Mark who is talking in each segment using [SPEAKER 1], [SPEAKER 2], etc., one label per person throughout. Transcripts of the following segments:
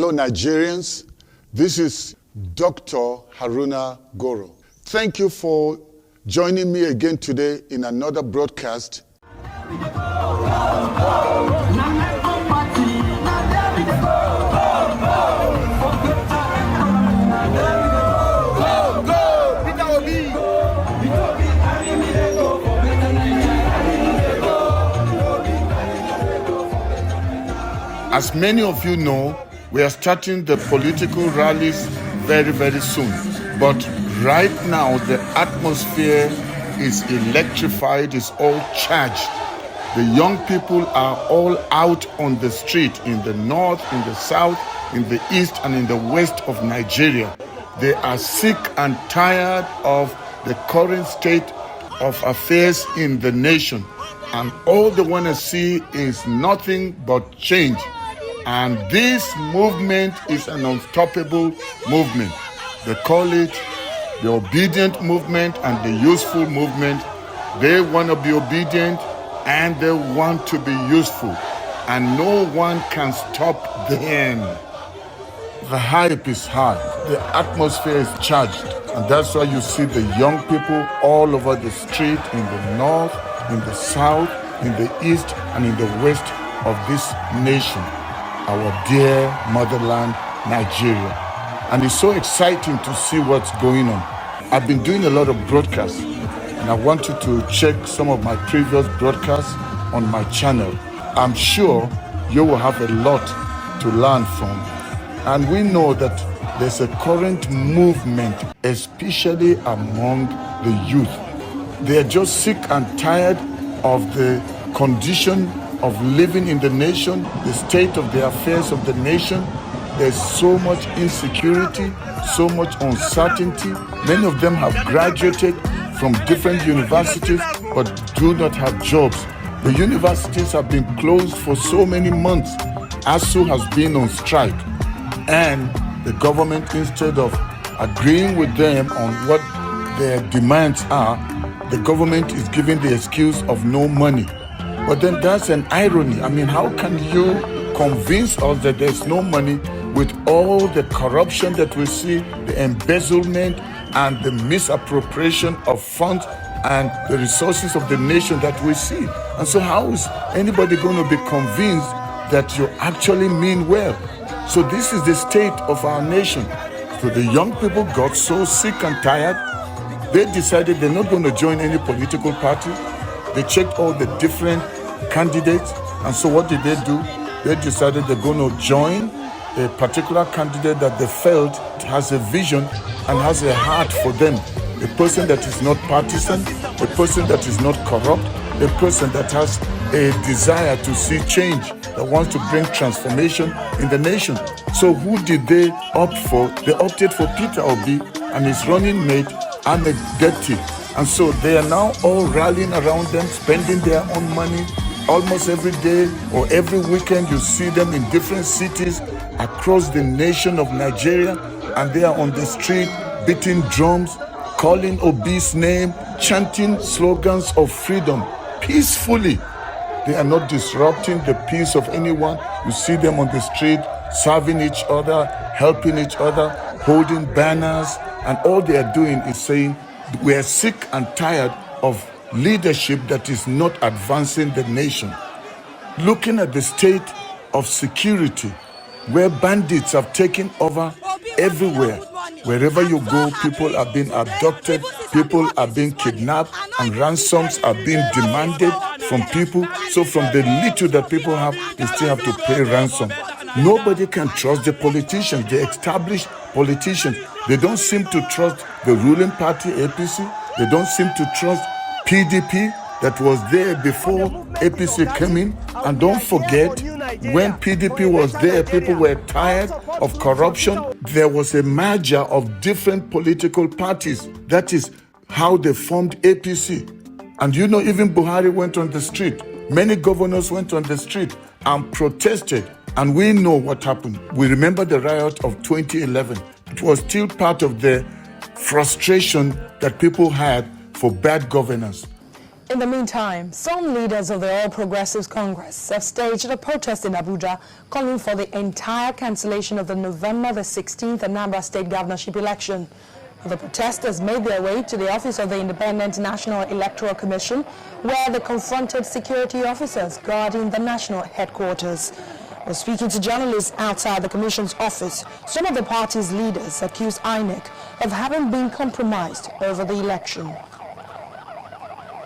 [SPEAKER 1] Hello, Nigerians. This is Dr. Haruna Goro. Thank you for joining me again today in another broadcast. As many of you know, we are starting the political rallies very, very soon. But right now, the atmosphere is electrified, it's all charged. The young people are all out on the street in the north, in the south, in the east, and in the west of Nigeria. They are sick and tired of the current state of affairs in the nation. And all they want to see is nothing but change. And this movement is an unstoppable movement. They call it the obedient movement and the useful movement. They want to be obedient and they want to be useful. And no one can stop them. The hype is high. The atmosphere is charged. And that's why you see the young people all over the street in the north, in the south, in the east, and in the west of this nation. Our dear motherland, Nigeria. And it's so exciting to see what's going on. I've been doing a lot of broadcasts, and I want you to check some of my previous broadcasts on my channel. I'm sure you will have a lot to learn from. And we know that there's a current movement, especially among the youth. They are just sick and tired of the condition of living in the nation, the state of the affairs of the nation. There's so much insecurity, so much uncertainty. Many of them have graduated from different universities but do not have jobs. The universities have been closed for so many months. ASU has been on strike. And the government, instead of agreeing with them on what their demands are, the government is giving the excuse of no money. But then that's an irony. I mean, how can you convince us that there's no money with all the corruption that we see, the embezzlement and the misappropriation of funds and the resources of the nation that we see? And so how is anybody going to be convinced that you actually mean well? So this is the state of our nation. So the young people got so sick and tired, they decided they're not going to join any political party. They checked all the different candidates, and so what did they do? They decided they're going to join a particular candidate that they felt has a vision and has a heart for them. A person that is not partisan, a person that is not corrupt, a person that has a desire to see change, that wants to bring transformation in the nation. So who did they opt for? They opted for Peter Obi and his running mate, Ahmed Detti. And so they are now all rallying around them, spending their own money. Almost every day or every weekend you see them in different cities across the nation of Nigeria, and they are on the street beating drums, calling Obi's name, chanting slogans of freedom peacefully. They are not disrupting the peace of anyone. You see them on the street serving each other, helping each other, holding banners, and all they are doing is saying, we are sick and tired of leadership that is not advancing the nation. Looking at the state of security, where bandits have taken over everywhere. Wherever you go, people are being abducted, people are being kidnapped, and ransoms are being demanded from people. So from the little that people have, they still have to pay ransom. Nobody can trust the politicians, the established politicians. They don't seem to trust the ruling party, APC. They don't seem to trust PDP that was there before APC came in. And don't forget, when PDP was there, people were tired of corruption. There was a merger of different political parties. That is how they formed APC. And you know, even Buhari went on the street. Many governors went on the street and protested. And we know what happened. We remember the riot of 2011. It was still part of the frustration that people had for bad governance.
[SPEAKER 2] In the meantime, some leaders of the All Progressives Congress have staged a protest in Abuja calling for the entire cancellation of the November the 16th Anambra State governorship election. The protesters made their way to the office of the Independent National Electoral Commission, where they confronted security officers guarding the national headquarters. While speaking to journalists outside the commission's office, some of the party's leaders accused INEC of having been compromised over the election.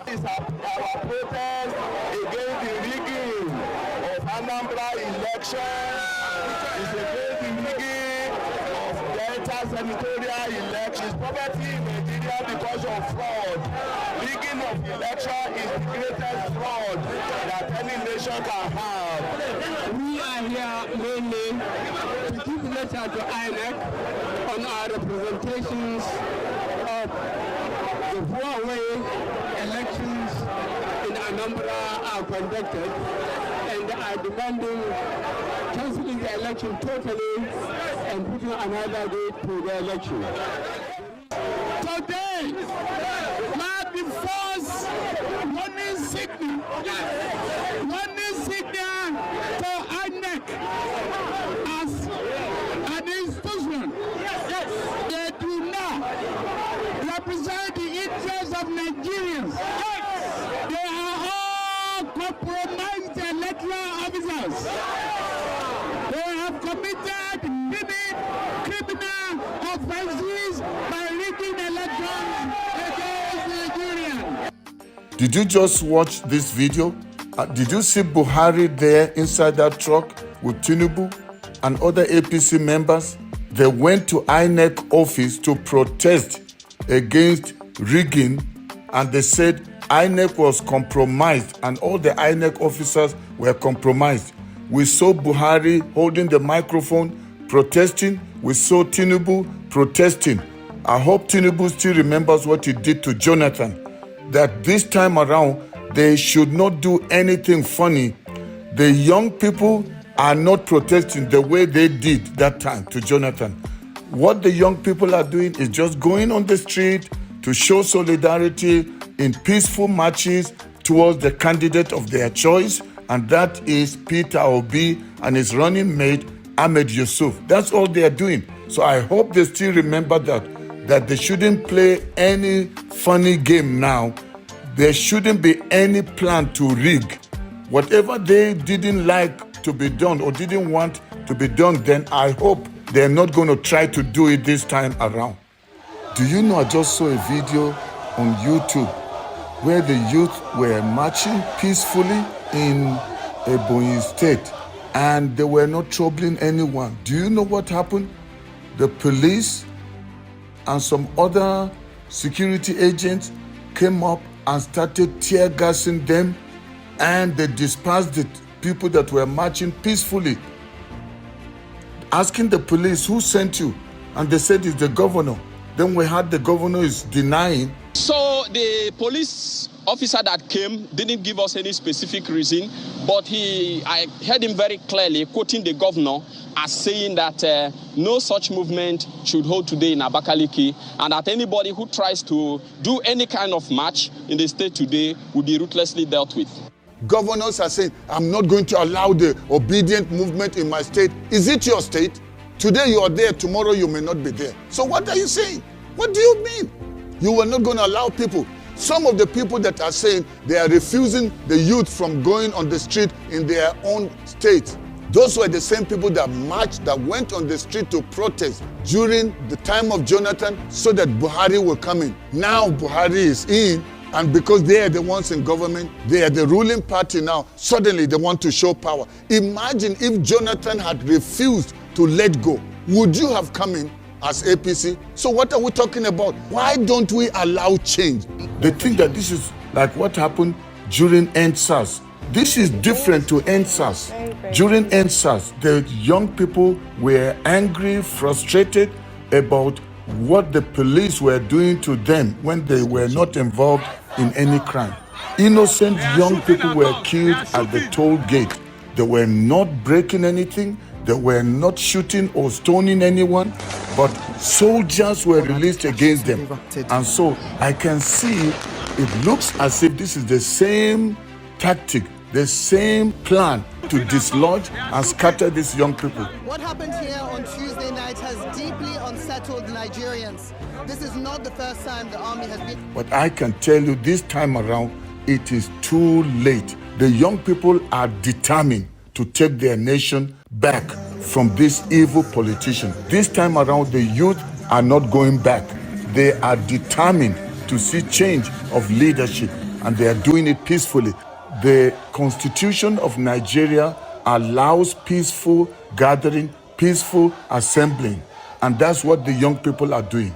[SPEAKER 3] Is our protest against the rigging of Anambra election. It's against the rigging of Delta senatorial elections. Poverty in Nigeria because of fraud. Rigging of election is the greatest fraud that any nation can have. We are here mainly to give a letter to INEC on our representations of the poor way elections in Anambra are conducted, and are demanding cancelling the election totally and putting another date to the election. Today, mark the first warning signal to INEC as an institution. They do not represent the interests of Nigerians. They are all compromised electoral officers. They have committed criminal offenses by rigging elections against Nigerians.
[SPEAKER 1] Did you just watch this video? Did you see Buhari there inside that truck with Tinubu and other APC members? They went to INEC office to protest against rigging, and they said INEC was compromised and all the INEC officers were compromised. We saw Buhari holding the microphone protesting. We saw Tinubu protesting. I hope Tinubu still remembers what he did to Jonathan, that this time around they should not do anything funny. The young people are not protesting the way they did that time to Jonathan. What the young people are doing is just going on the street to show solidarity in peaceful marches towards the candidate of their choice, and that is Peter Obi and his running mate, Ahmed Yusuf. That's all they are doing. So I hope they still remember that they shouldn't play any funny game now. There shouldn't be any plan to rig. Whatever they didn't like to be done or didn't want to be done, then I hope they're not going to try to do it this time around. Do you know, I just saw a video on YouTube where the youth were marching peacefully in Ebonyi State and they were not troubling anyone. Do you know what happened? The police and some other security agents came up and started tear gassing them, and they dispersed the people that were marching peacefully. Asking the police, who sent you? And they said it's the governor. Then we had the governor is denying.
[SPEAKER 4] So the police officer that came didn't give us any specific reason, but I heard him very clearly quoting the governor as saying that no such movement should hold today in Abakaliki, and that anybody who tries to do any kind of march in the state today will be ruthlessly dealt with.
[SPEAKER 1] Governors are saying, I'm not going to allow the obedient movement in my state. Is it your state? Today you are there, tomorrow you may not be there. So what are you saying? What do you mean? You were not going to allow people. Some of the people that are saying they are refusing the youth from going on the street in their own state. Those were the same people that marched, that went on the street to protest during the time of Jonathan so that Buhari will come in. Now Buhari is in, and because they are the ones in government, they are the ruling party now, suddenly they want to show power. Imagine if Jonathan had refused to let go. Would you have come in as APC? So what are we talking about? Why don't we allow change? They think that this is like what happened during EndSARS. This is different to EndSARS. During EndSARS, the young people were angry, frustrated about what the police were doing to them when they were not involved in any crime. Innocent young people were killed at the toll gate. They were not breaking anything. They were not shooting or stoning anyone, but soldiers were released against them. And so I can see It looks as if this is the same tactic, the same plan to dislodge and scatter these young people.
[SPEAKER 5] What happened here on Tuesday night has deeply unsettled Nigerians. This is not the first time the army has been.
[SPEAKER 1] But I can tell you this time around, it is too late. The young people are determined to take their nation back from this evil politician. This time around, the youth are not going back. They are determined to see change of leadership, and they are doing it peacefully. The Constitution of Nigeria allows peaceful gathering, peaceful assembling, and that's what the young people are doing.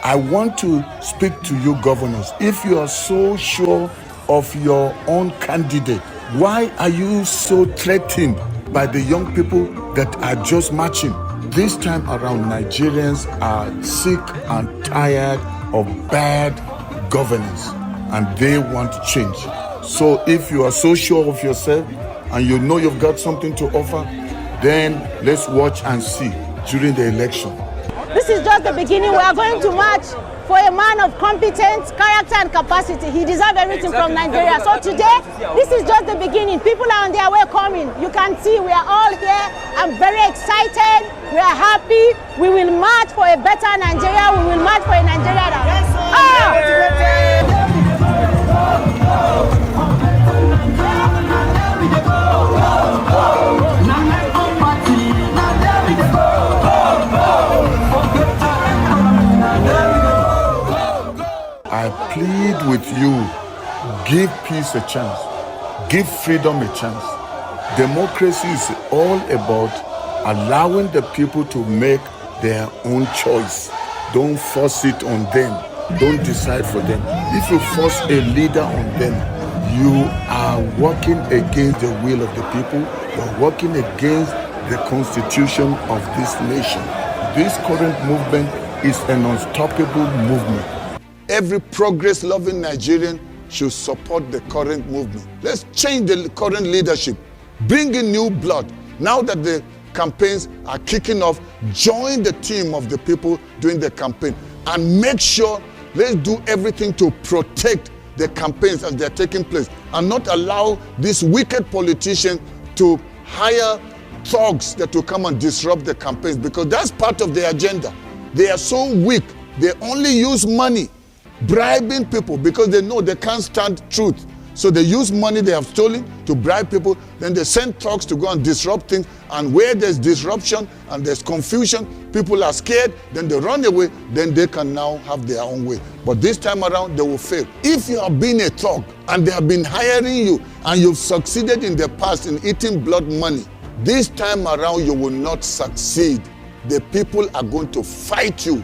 [SPEAKER 1] I want to speak to you governors. If you are so sure of your own candidate, why are you so threatened by the young people that are just marching? This time around, Nigerians are sick and tired of bad governance, and they want change. So if you are so sure of yourself and you know you've got something to offer, then let's watch and see during the election.
[SPEAKER 6] This is just the beginning. We are going to march for a man of competence, character and capacity. He deserves everything from Nigeria. So today, this is just the beginning. People are on their way coming. You can see we are all here. I'm very excited. We are happy. We will march for a better Nigeria. We will march for a Nigeria that...
[SPEAKER 1] I plead with you, give peace a chance, give freedom a chance. Democracy is all about allowing the people to make their own choice. Don't force it on them. Don't decide for them. If you force a leader on them, you are working against the will of the people. You're working against the constitution of this nation. This current movement is an unstoppable movement. Every progress-loving Nigerian should support the current movement. Let's change the current leadership. Bring in new blood. Now that the campaigns are kicking off, join the team of the people doing the campaign and make sure, let's do everything to protect the campaigns as they're taking place and not allow these wicked politicians to hire thugs that will come and disrupt the campaigns, because that's part of their agenda. They are so weak. They only use money, bribing people because they know they can't stand truth. So they use money they have stolen to bribe people. Then they send thugs to go and disrupt things. And where there's disruption and there's confusion, people are scared, then they run away, then they can now have their own way. But this time around, they will fail. If you have been a thug and they have been hiring you and you've succeeded in the past in eating blood money, this time around you will not succeed. The people are going to fight you.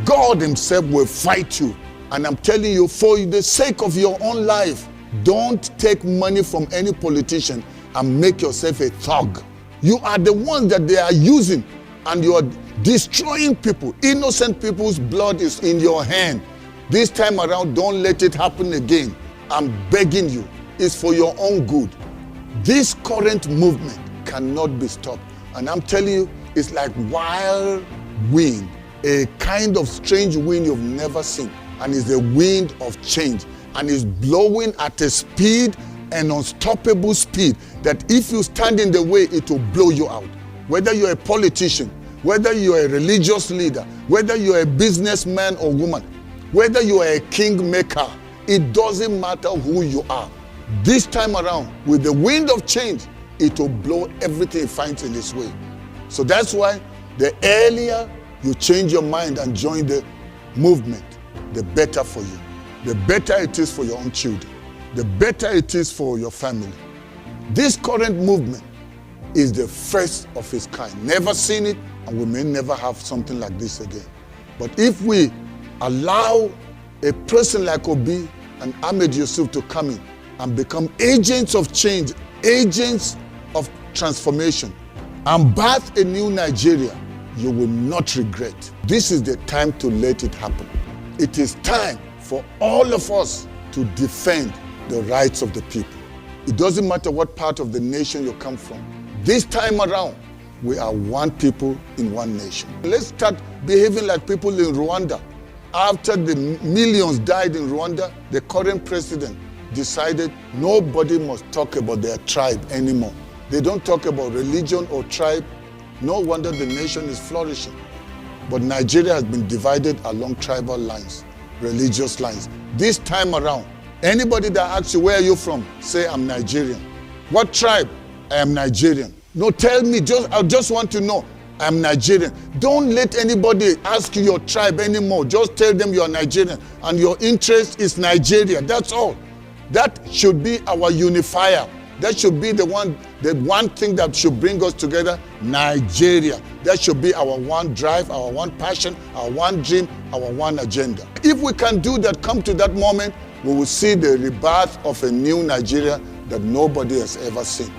[SPEAKER 1] God himself will fight you. And I'm telling you, for the sake of your own life, don't take money from any politician and make yourself a thug. You are the ones that they are using, and you are destroying people. Innocent people's blood is in your hand. This time around, don't let it happen again. I'm begging you. It's for your own good. This current movement cannot be stopped. And I'm telling you, it's like wild wind, a kind of strange wind you've never seen. And it's the wind of change. And it's blowing at a speed, an unstoppable speed, that if you stand in the way, it will blow you out. Whether you're a politician, whether you're a religious leader, whether you're a businessman or woman, whether you're a kingmaker, it doesn't matter who you are. This time around, with the wind of change, it will blow everything it finds in its way. So that's why the earlier you change your mind and join the movement, the better for you. The better it is for your own children. The better it is for your family. This current movement is the first of its kind. Never seen it, and we may never have something like this again. But if we allow a person like Obi and Ahmed Yusuf to come in and become agents of change, agents of transformation, and birth a new Nigeria, you will not regret. This is the time to let it happen. It is time for all of us to defend the rights of the people. It doesn't matter what part of the nation you come from. This time around, we are one people in one nation. Let's start behaving like people in Rwanda. After the millions died in Rwanda, the current president decided nobody must talk about their tribe anymore. They don't talk about religion or tribe. No wonder the nation is flourishing. But Nigeria has been divided along tribal lines, religious lines. This time around, anybody that asks you, where are you from? Say, I'm Nigerian. What tribe? I am Nigerian. No, tell me, I just want to know. I'm Nigerian. Don't let anybody ask you your tribe anymore. Just tell them you're Nigerian and your interest is Nigeria. That's all. That should be our unifier. That should be the one thing that should bring us together, Nigeria. That should be our one drive, our one passion, our one dream, our one agenda. If we can do that, come to that moment, we will see the rebirth of a new Nigeria that nobody has ever seen.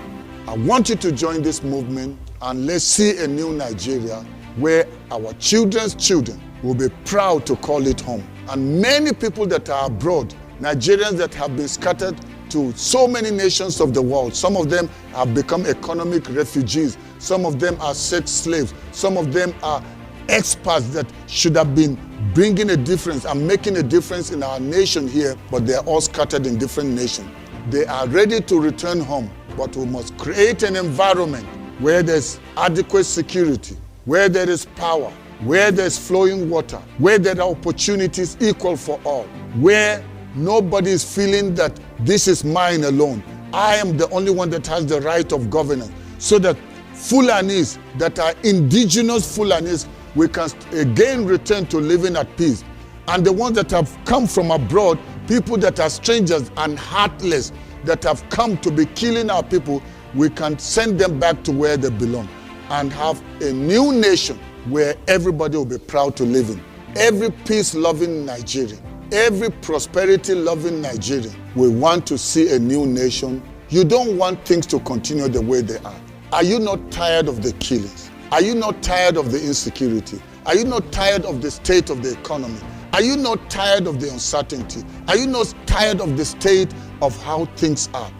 [SPEAKER 1] I want you to join this movement and let's see a new Nigeria where our children's children will be proud to call it home. And many people that are abroad, Nigerians that have been scattered to so many nations of the world, some of them have become economic refugees, some of them are sex slaves, some of them are expats that should have been bringing a difference and making a difference in our nation here, but they are all scattered in different nations. They are ready to return home, but we must create an environment where there's adequate security, where there is power, where there's flowing water, where there are opportunities equal for all, where nobody is feeling that this is mine alone. I am the only one that has the right of governance, so that Fulanis that are indigenous Fulanis, we can again return to living at peace. And the ones that have come from abroad, people that are strangers and heartless, that have come to be killing our people, we can send them back to where they belong and have a new nation where everybody will be proud to live in. Every peace-loving Nigerian, every prosperity-loving Nigerian, we want to see a new nation. You don't want things to continue the way they are. Are you not tired of the killings? Are you not tired of the insecurity? Are you not tired of the state of the economy? Are you not tired of the uncertainty? Are you not tired of the state of how things are?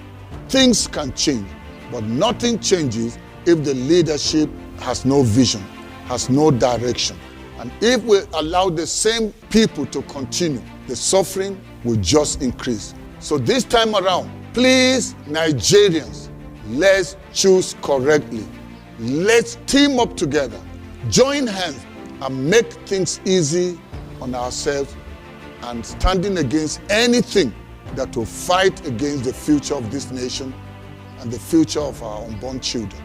[SPEAKER 1] Things can change, but nothing changes if the leadership has no vision, has no direction. And if we allow the same people to continue, the suffering will just increase. So this time around, please, Nigerians, let's choose correctly. Let's team up together, join hands, and make things easy on ourselves and standing against anything that will fight against the future of this nation and the future of our unborn children.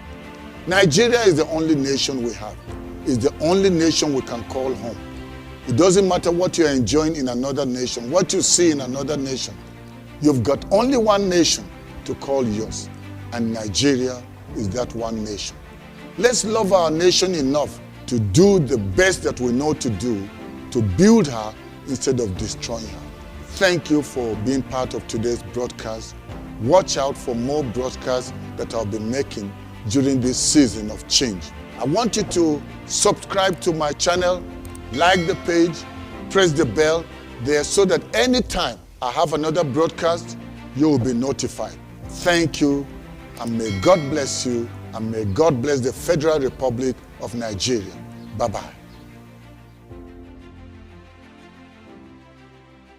[SPEAKER 1] Nigeria is the only nation we have. It's the only nation we can call home. It doesn't matter what you're enjoying in another nation, what you see in another nation. You've got only one nation to call yours, and Nigeria is that one nation. Let's love our nation enough to do the best that we know to do, to build her instead of destroying her. Thank you for being part of today's broadcast. Watch out for more broadcasts that I'll be making during this season of change. I want you to subscribe to my channel, like the page, press the bell there so that anytime I have another broadcast, you will be notified. Thank you, and may God bless you, and may God bless the Federal Republic of Nigeria. Bye-bye.